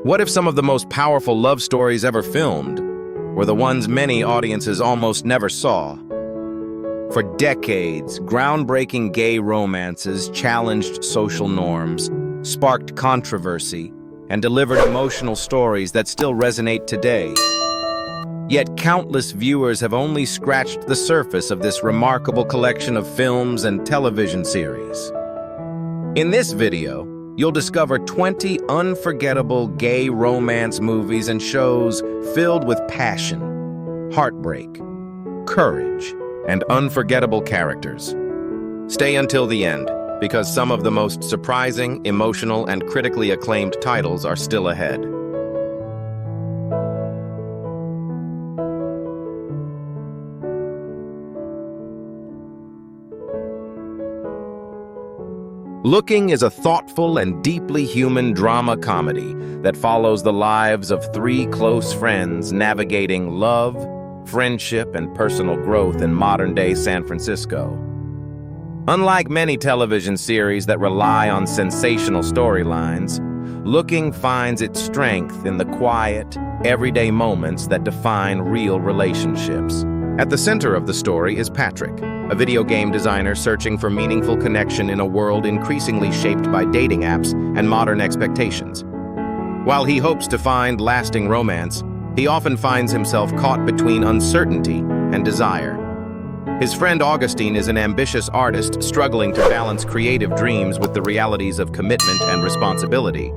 What if some of the most powerful love stories ever filmed were the ones many audiences almost never saw? For decades, groundbreaking gay romances challenged social norms, sparked controversy, and delivered emotional stories that still resonate today. Yet countless viewers have only scratched the surface of this remarkable collection of films and television series. In this video, you'll discover 20 unforgettable gay romance movies and shows filled with passion, heartbreak, courage, and unforgettable characters. Stay until the end, because some of the most surprising, emotional, and critically acclaimed titles are still ahead. Looking is a thoughtful and deeply human drama comedy that follows the lives of three close friends navigating love, friendship, and personal growth in modern-day San Francisco. Unlike many television series that rely on sensational storylines, Looking finds its strength in the quiet, everyday moments that define real relationships. At the center of the story is Patrick, a video game designer searching for meaningful connection in a world increasingly shaped by dating apps and modern expectations. While he hopes to find lasting romance, he often finds himself caught between uncertainty and desire. His friend Augustine is an ambitious artist struggling to balance creative dreams with the realities of commitment and responsibility.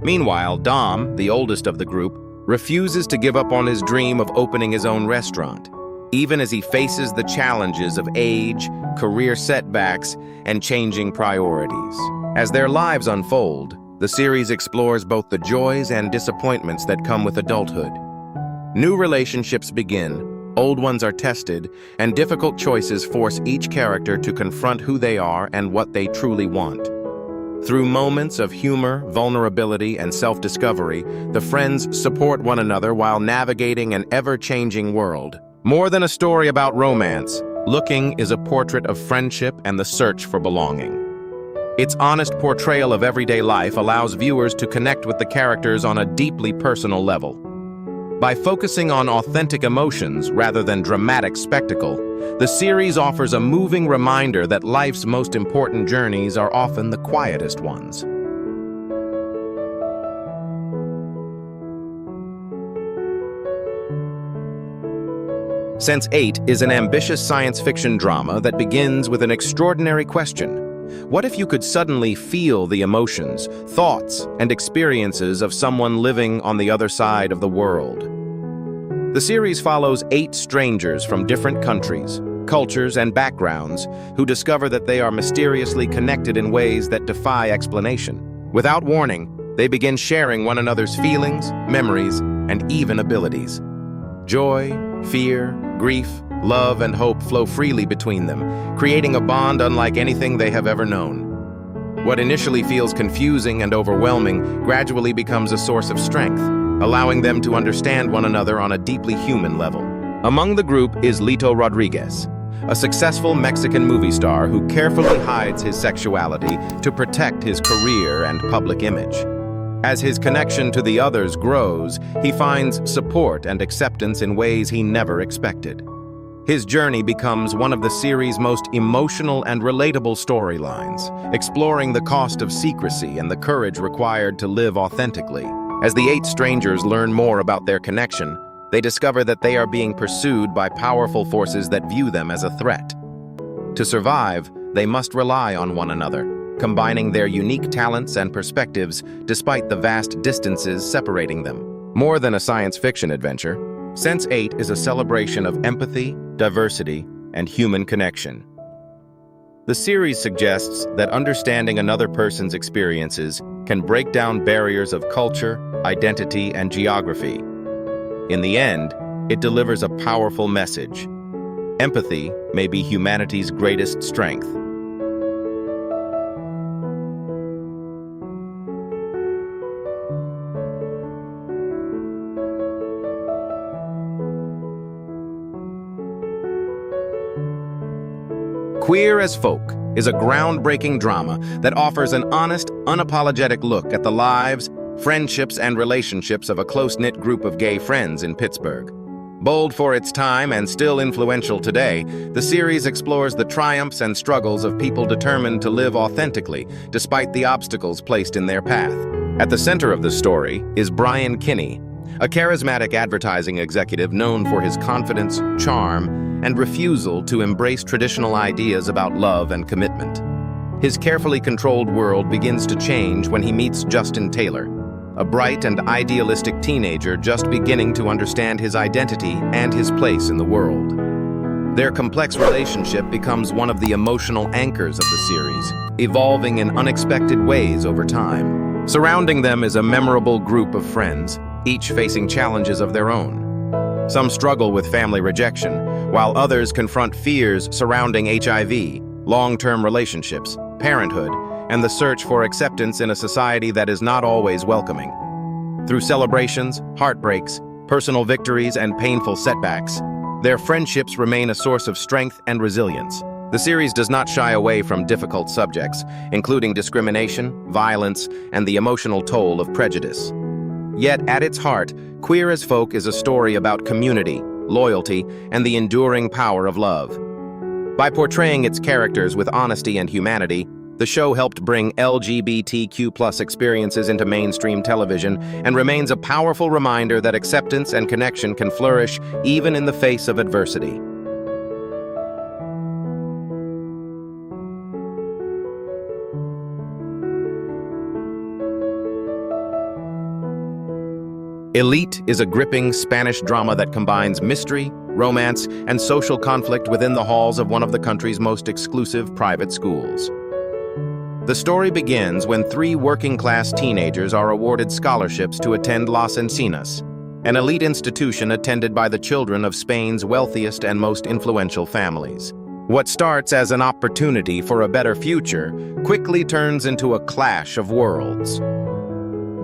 Meanwhile, Dom, the oldest of the group, refuses to give up on his dream of opening his own restaurant, even as he faces the challenges of age, career setbacks, and changing priorities. As their lives unfold, the series explores both the joys and disappointments that come with adulthood. New relationships begin, old ones are tested, and difficult choices force each character to confront who they are and what they truly want. Through moments of humor, vulnerability, and self-discovery, the friends support one another while navigating an ever-changing world. More than a story about romance, Looking is a portrait of friendship and the search for belonging. Its honest portrayal of everyday life allows viewers to connect with the characters on a deeply personal level. By focusing on authentic emotions rather than dramatic spectacle, the series offers a moving reminder that life's most important journeys are often the quietest ones. Sense8 is an ambitious science fiction drama that begins with an extraordinary question. What if you could suddenly feel the emotions, thoughts, and experiences of someone living on the other side of the world? The series follows 8 strangers from different countries, cultures, and backgrounds who discover that they are mysteriously connected in ways that defy explanation. Without warning, they begin sharing one another's feelings, memories, and even abilities. Joy, fear, grief, love, and hope flow freely between them, creating a bond unlike anything they have ever known. What initially feels confusing and overwhelming gradually becomes a source of strength, allowing them to understand one another on a deeply human level. Among the group is Lito Rodriguez, a successful Mexican movie star who carefully hides his sexuality to protect his career and public image. As his connection to the others grows, he finds support and acceptance in ways he never expected. His journey becomes one of the series' most emotional and relatable storylines, exploring the cost of secrecy and the courage required to live authentically. As the 8 strangers learn more about their connection, they discover that they are being pursued by powerful forces that view them as a threat. To survive, they must rely on one another, combining their unique talents and perspectives despite the vast distances separating them. More than a science fiction adventure, Sense8 is a celebration of empathy, diversity, and human connection. The series suggests that understanding another person's experiences can break down barriers of culture, identity, and geography. In the end, it delivers a powerful message. Empathy may be humanity's greatest strength. Queer as Folk is a groundbreaking drama that offers an honest, unapologetic look at the lives friendships and relationships of a close-knit group of gay friends in Pittsburgh. Bold for its time and still influential today, the series explores the triumphs and struggles of people determined to live authentically despite the obstacles placed in their path. At the center of the story is Brian Kinney, a charismatic advertising executive known for his confidence, charm, and refusal to embrace traditional ideas about love and commitment. His carefully controlled world begins to change when he meets Justin Taylor, a bright and idealistic teenager just beginning to understand his identity and his place in the world. Their complex relationship becomes one of the emotional anchors of the series, evolving in unexpected ways over time. Surrounding them is a memorable group of friends, each facing challenges of their own. Some struggle with family rejection, while others confront fears surrounding HIV, long-term relationships, parenthood, and the search for acceptance in a society that is not always welcoming. Through celebrations, heartbreaks, personal victories, and painful setbacks, their friendships remain a source of strength and resilience. The series does not shy away from difficult subjects, including discrimination, violence, and the emotional toll of prejudice. Yet, at its heart, Queer as Folk is a story about community, loyalty, and the enduring power of love. By portraying its characters with honesty and humanity, the show helped bring LGBTQ+ experiences into mainstream television and remains a powerful reminder that acceptance and connection can flourish even in the face of adversity. Elite is a gripping Spanish drama that combines mystery, romance, and social conflict within the halls of one of the country's most exclusive private schools. The story begins when three working-class teenagers are awarded scholarships to attend Las Encinas, an elite institution attended by the children of Spain's wealthiest and most influential families. What starts as an opportunity for a better future quickly turns into a clash of worlds.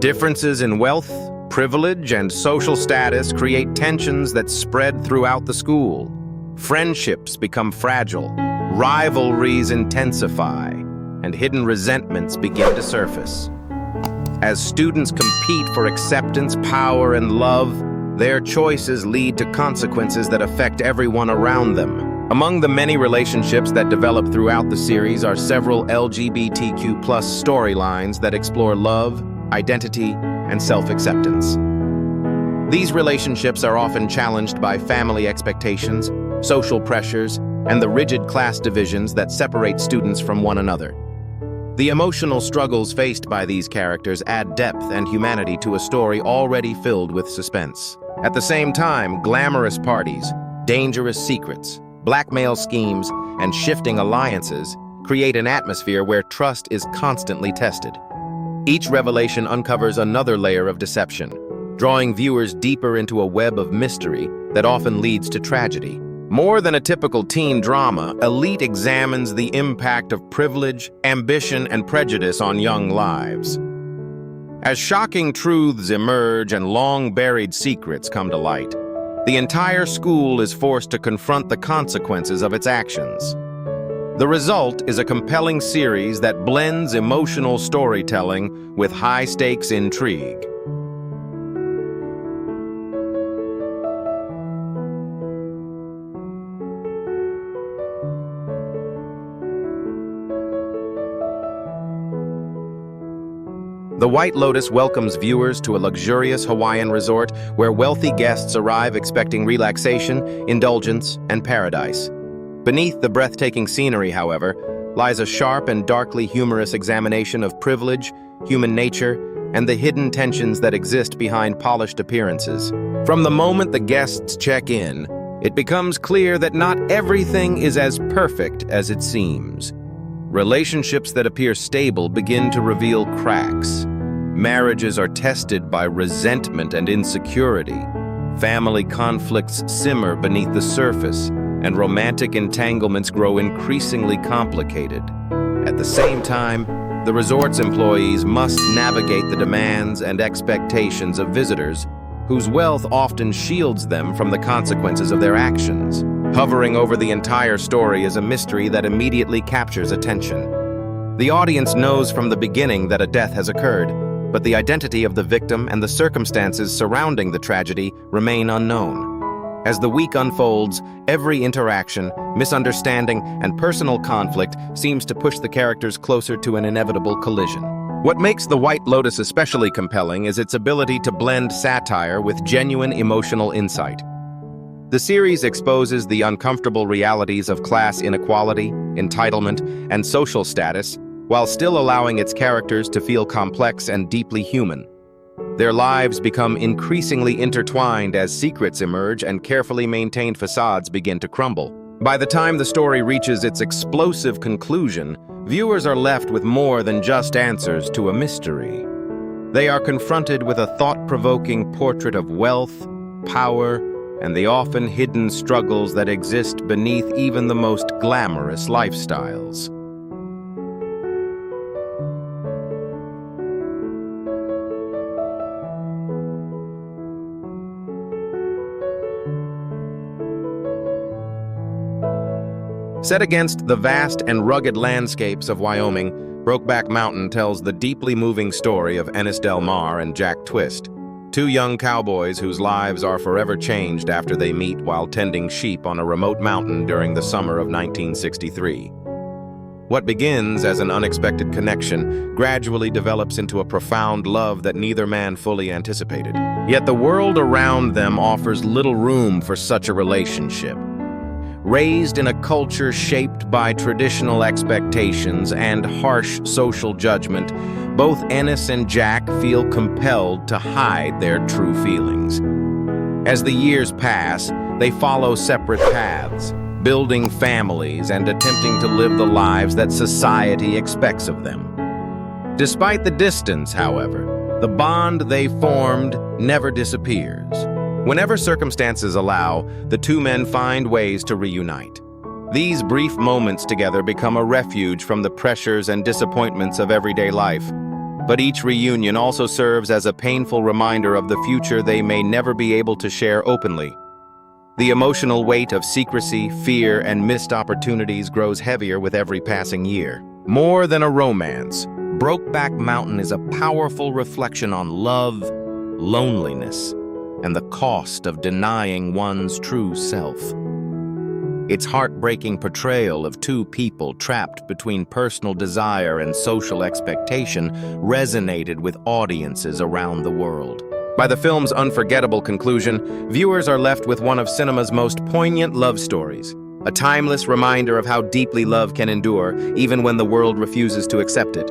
Differences in wealth, privilege, and social status create tensions that spread throughout the school. Friendships become fragile, rivalries intensify, and hidden resentments begin to surface. As students compete for acceptance, power, and love, their choices lead to consequences that affect everyone around them. Among the many relationships that develop throughout the series are several LGBTQ+ storylines that explore love, identity, and self-acceptance. These relationships are often challenged by family expectations, social pressures, and the rigid class divisions that separate students from one another. The emotional struggles faced by these characters add depth and humanity to a story already filled with suspense. At the same time, glamorous parties, dangerous secrets, blackmail schemes, and shifting alliances create an atmosphere where trust is constantly tested. Each revelation uncovers another layer of deception, drawing viewers deeper into a web of mystery that often leads to tragedy. More than a typical teen drama, Elite examines the impact of privilege, ambition, and prejudice on young lives. As shocking truths emerge and long-buried secrets come to light, the entire school is forced to confront the consequences of its actions. The result is a compelling series that blends emotional storytelling with high-stakes intrigue. The White Lotus welcomes viewers to a luxurious Hawaiian resort where wealthy guests arrive expecting relaxation, indulgence, and paradise. Beneath the breathtaking scenery, however, lies a sharp and darkly humorous examination of privilege, human nature, and the hidden tensions that exist behind polished appearances. From the moment the guests check in, it becomes clear that not everything is as perfect as it seems. Relationships that appear stable begin to reveal cracks. Marriages are tested by resentment and insecurity. Family conflicts simmer beneath the surface, and romantic entanglements grow increasingly complicated. At the same time, the resort's employees must navigate the demands and expectations of visitors, whose wealth often shields them from the consequences of their actions. Hovering over the entire story is a mystery that immediately captures attention. The audience knows from the beginning that a death has occurred, but the identity of the victim and the circumstances surrounding the tragedy remain unknown. As the week unfolds, every interaction, misunderstanding, and personal conflict seems to push the characters closer to an inevitable collision. What makes The White Lotus especially compelling is its ability to blend satire with genuine emotional insight. The series exposes the uncomfortable realities of class inequality, entitlement, and social status, while still allowing its characters to feel complex and deeply human. Their lives become increasingly intertwined as secrets emerge and carefully maintained facades begin to crumble. By the time the story reaches its explosive conclusion, viewers are left with more than just answers to a mystery. They are confronted with a thought-provoking portrait of wealth, power, and the often hidden struggles that exist beneath even the most glamorous lifestyles. Set against the vast and rugged landscapes of Wyoming, Brokeback Mountain tells the deeply moving story of Ennis Del Mar and Jack Twist, two young cowboys whose lives are forever changed after they meet while tending sheep on a remote mountain during the summer of 1963. What begins as an unexpected connection gradually develops into a profound love that neither man fully anticipated. Yet the world around them offers little room for such a relationship. Raised in a culture shaped by traditional expectations and harsh social judgment, both Ennis and Jack feel compelled to hide their true feelings. As the years pass, they follow separate paths, building families and attempting to live the lives that society expects of them. Despite the distance, however, the bond they formed never disappears. Whenever circumstances allow, the two men find ways to reunite. These brief moments together become a refuge from the pressures and disappointments of everyday life. But each reunion also serves as a painful reminder of the future they may never be able to share openly. The emotional weight of secrecy, fear, and missed opportunities grows heavier with every passing year. More than a romance, Brokeback Mountain is a powerful reflection on love, loneliness, and the cost of denying one's true self. Its heartbreaking portrayal of two people trapped between personal desire and social expectation resonated with audiences around the world. By the film's unforgettable conclusion, viewers are left with one of cinema's most poignant love stories, a timeless reminder of how deeply love can endure, even when the world refuses to accept it.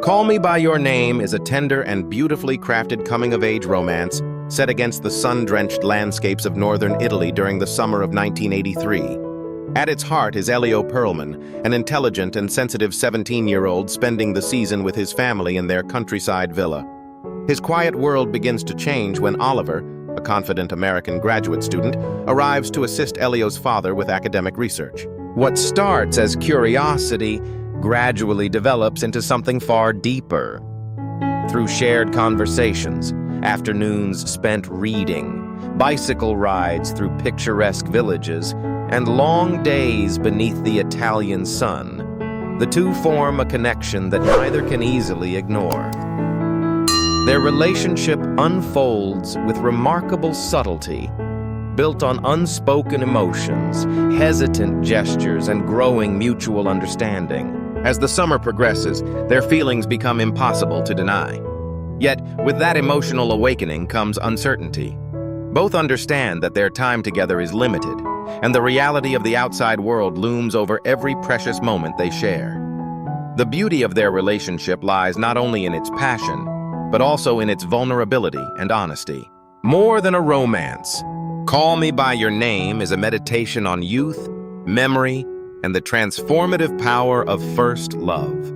Call Me By Your Name is a tender and beautifully crafted coming-of-age romance set against the sun-drenched landscapes of northern Italy during the summer of 1983. At its heart is Elio Perlman, an intelligent and sensitive 17-year-old spending the season with his family in their countryside villa. His quiet world begins to change when Oliver, a confident American graduate student, arrives to assist Elio's father with academic research. What starts as curiosity gradually develops into something far deeper. Through shared conversations, afternoons spent reading, bicycle rides through picturesque villages, and long days beneath the Italian sun, the two form a connection that neither can easily ignore. Their relationship unfolds with remarkable subtlety, built on unspoken emotions, hesitant gestures, and growing mutual understanding. As the summer progresses, their feelings become impossible to deny. Yet, with that emotional awakening comes uncertainty. Both understand that their time together is limited, and the reality of the outside world looms over every precious moment they share. The beauty of their relationship lies not only in its passion, but also in its vulnerability and honesty. More than a romance, Call Me By Your Name is a meditation on youth, memory, and the transformative power of first love.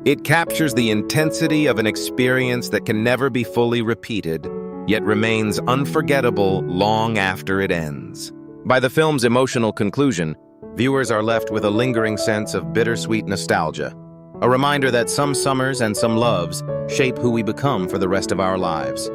It captures the intensity of an experience that can never be fully repeated, yet remains unforgettable long after it ends. By the film's emotional conclusion, viewers are left with a lingering sense of bittersweet nostalgia, a reminder that some summers and some loves shape who we become for the rest of our lives.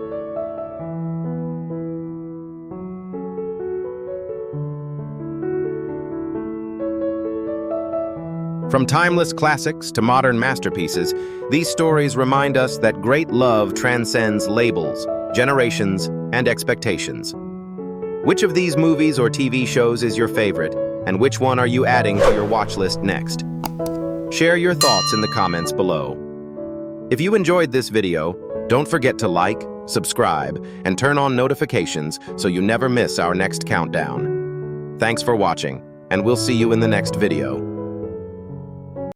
From timeless classics to modern masterpieces, these stories remind us that great love transcends labels, generations, and expectations. Which of these movies or TV shows is your favorite, and which one are you adding to your watch list next? Share your thoughts in the comments below. If you enjoyed this video, don't forget to like, subscribe, and turn on notifications so you never miss our next countdown. Thanks for watching, and we'll see you in the next video.